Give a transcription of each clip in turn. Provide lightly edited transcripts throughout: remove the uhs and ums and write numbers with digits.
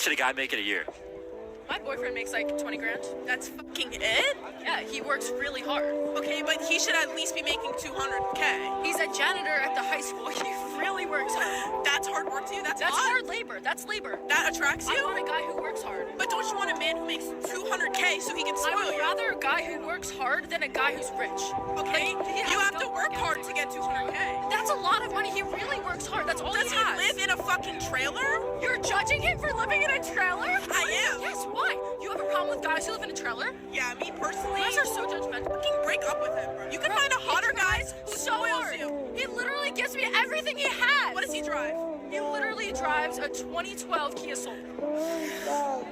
should a guy make in a year? My boyfriend makes like 20 grand. That's fucking it? Yeah, he works really hard. Okay, but he should at least be making 200K. He's a janitor at the high school. He really works hard. That's hard work to you? That's hard labor. That's labor. That attracts you? I want a guy who works hard. But don't you want a man who makes 200K so he can spoil I would you? rather a guy who works hard than a guy who's rich. Okay, Like, you have to work hard to get 200K. That's a lot of money. He really works hard. That's all Does he he has. live in a fucking trailer? You're judging him for living in a trailer? I am. Yes, why? You have a problem with guys who live in a trailer? Yeah, me personally. You guys are so judgmental. Fucking break up with him, bro. You can find a hotter guy who So spoils hard. you. He literally gives me everything he has. What does he drive? He literally drives a 2012 Kia Soul.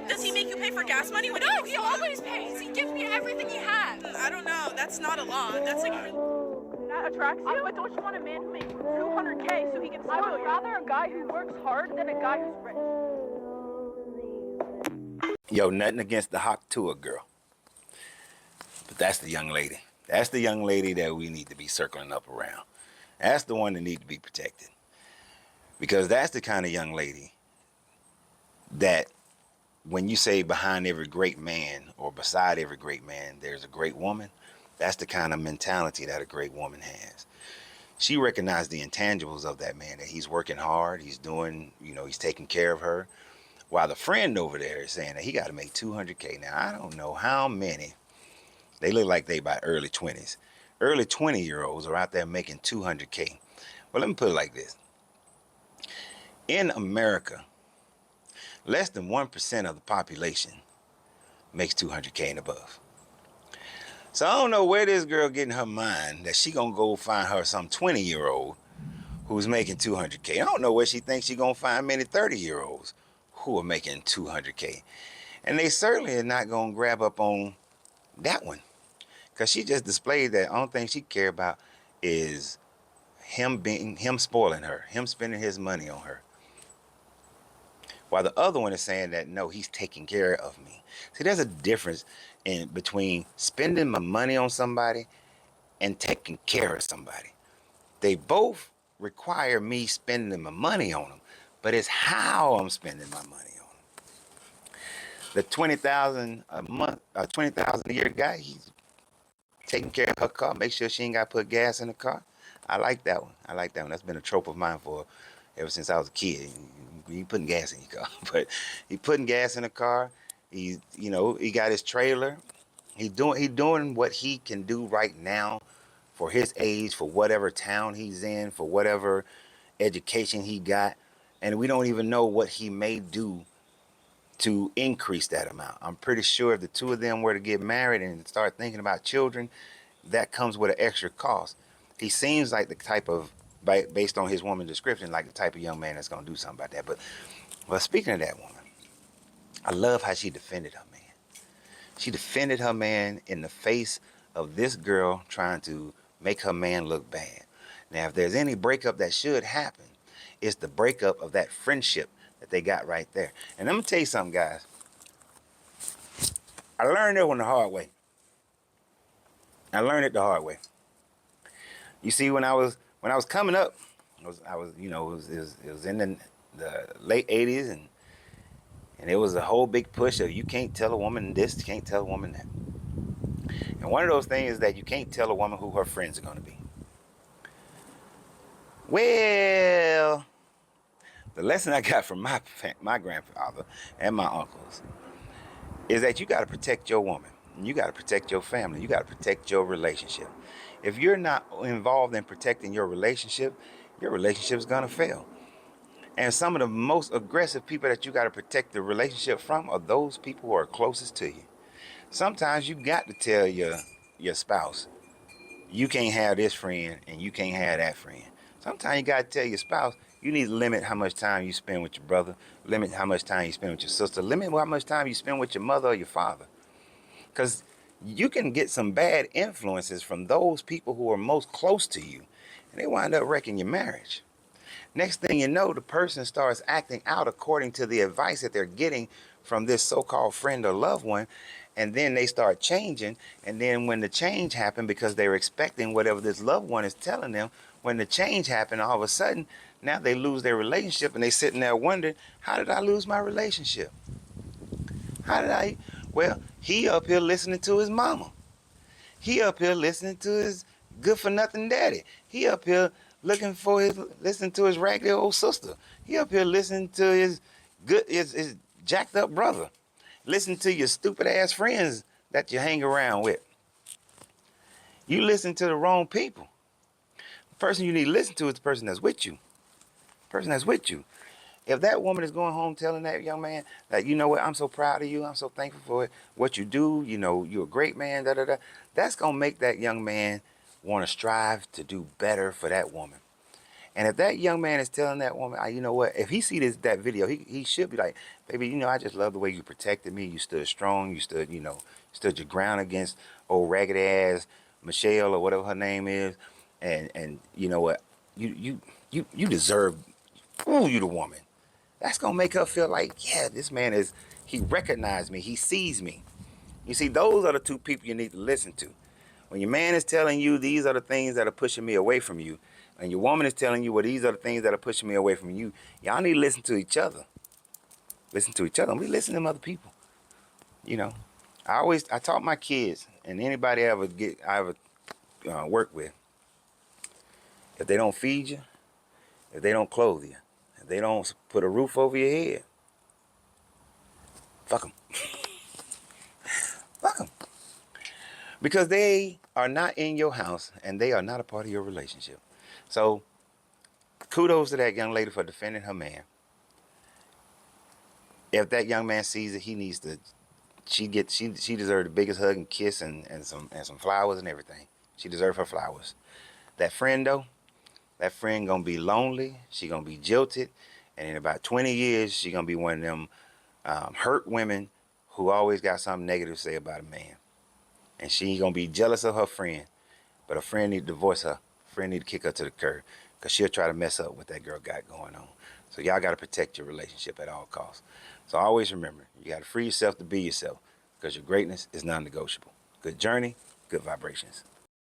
Does he make you pay for gas money when No, he he always pays. He gives me everything he has. I don't know. That's not a lot. That's like that attracts you. But don't you want a man who makes 200K so he can spoil you? I would rather a guy who works hard than a guy who's rich. Yo, nothing against the hot tour girl. But that's the young lady. That's the young lady that we need to be circling up around. That's the one that needs to be protected. Because that's the kind of young lady that when you say behind every great man or beside every great man, there's a great woman, that's the kind of mentality that a great woman has. She recognized the intangibles of that man, that he's working hard, he's doing, he's taking care of her. While the friend over there is saying that he got to make 200K. Now, I don't know how many, they look like they about early 20s. Early 20-year-olds are out there making 200K. Well, let me put it like this. In America, less than 1% of the population makes 200K and above. So I don't know where this girl getting her mind that she gonna go find her some 20-year-old who's making 200K. I don't know where she thinks she gonna find many 30-year-olds who are making 200K. And they certainly are not gonna grab up on that one, because she just displayed that only thing she care about is him spoiling her, him spending his money on her. While the other one is saying that, no, he's taking care of me. See, there's a difference in between spending my money on somebody and taking care of somebody. They both require me spending my money on them, but it's how I'm spending my money on them. The $20,000 a month, $20,000 a year guy, he's taking care of her car, make sure she ain't got to put gas in the car. I like that one. I like that one. That's been a trope of mine for ever since I was a kid. He putting gas in your car, but he putting gas in the car. He got his trailer. He doing what he can do right now for his age, for whatever town he's in, for whatever education he got. And we don't even know what he may do to increase that amount. I'm pretty sure if the two of them were to get married and start thinking about children, that comes with an extra cost. He seems like the type of, based on his woman description, like the type of young man that's going to do something about that. But speaking of that woman, I love how she defended her man. She defended her man in the face of this girl trying to make her man look bad. Now, if there's any breakup that should happen, it's the breakup of that friendship that they got right there. And I'm going to tell you something, guys. I learned that one the hard way. I learned it the hard way. You see, when I was coming up, it was in the late 80s, and it was a whole big push of you can't tell a woman this, you can't tell a woman that. And one of those things is that you can't tell a woman who her friends are going to be. Well, the lesson I got from my grandfather and my uncles is that you got to protect your woman. You got to protect your family. You got to protect your relationship. If you're not involved in protecting your relationship is going to fail. And some of the most aggressive people that you got to protect the relationship from are those people who are closest to you. Sometimes you got to tell your spouse, you can't have this friend and you can't have that friend. Sometimes you got to tell your spouse, you need to limit how much time you spend with your brother, limit how much time you spend with your sister, limit how much time you spend with your mother or your father. Because you can get some bad influences from those people who are most close to you, and they wind up wrecking your marriage. Next thing you know, the person starts acting out according to the advice that they're getting from this so-called friend or loved one, and then they start changing, and then when the change happened, because they were expecting whatever this loved one is telling them, when the change happened, all of a sudden, Now they lose their relationship and they sitting there wondering, how did I lose my relationship? How did I? Well, he up here listening to his mama. He up here listening to his good for nothing daddy. He up here listening to his raggedy old sister. He up here listening to his jacked up brother. Listen to your stupid ass friends that you hang around with. You listen to the wrong people. The person you need to listen to is the person that's with you. The person that's with you. If that woman is going home telling that young man that, you know what, I'm so proud of you, I'm so thankful for what you do, you know, you're a great man, da da da, that's going to make that young man want to strive to do better for that woman. And if that young man is telling that woman, you know what, if he see that video, he should be like, baby, you know, I just love the way you protected me. You stood strong. You stood, you know, stood your ground against old raggedy ass Michelle or whatever her name is. And you know what, you deserve, ooh, you the woman. That's going to make her feel like, yeah, this man he recognized me. He sees me. You see, those are the two people you need to listen to. When your man is telling you, these are the things that are pushing me away from you, and your woman is telling you, well, these are the things that are pushing me away from you, y'all need to listen to each other. Listen to each other. Don't be listening to other people. You know, I taught my kids, and anybody I ever work with, if they don't feed you, if they don't clothe you, if they don't put a roof over your head, fuck them. Fuck them. Because they are not in your house and they are not a part of your relationship. So kudos to that young lady for defending her man. If that young man sees it, he needs to, she deserves the biggest hug and kiss and some flowers and everything. She deserves her flowers. That friend though, that friend gonna be lonely, she gonna be jilted, and in about 20 years, she gonna be one of them hurt women who always got something negative to say about a man. And she gonna be jealous of her friend, but her friend need to divorce her. Friend need to kick her to the curb, because she'll try to mess up what that girl got going on. So y'all gotta protect your relationship at all costs. So always remember, you gotta free yourself to be yourself, because your greatness is non-negotiable. Good journey, good vibrations.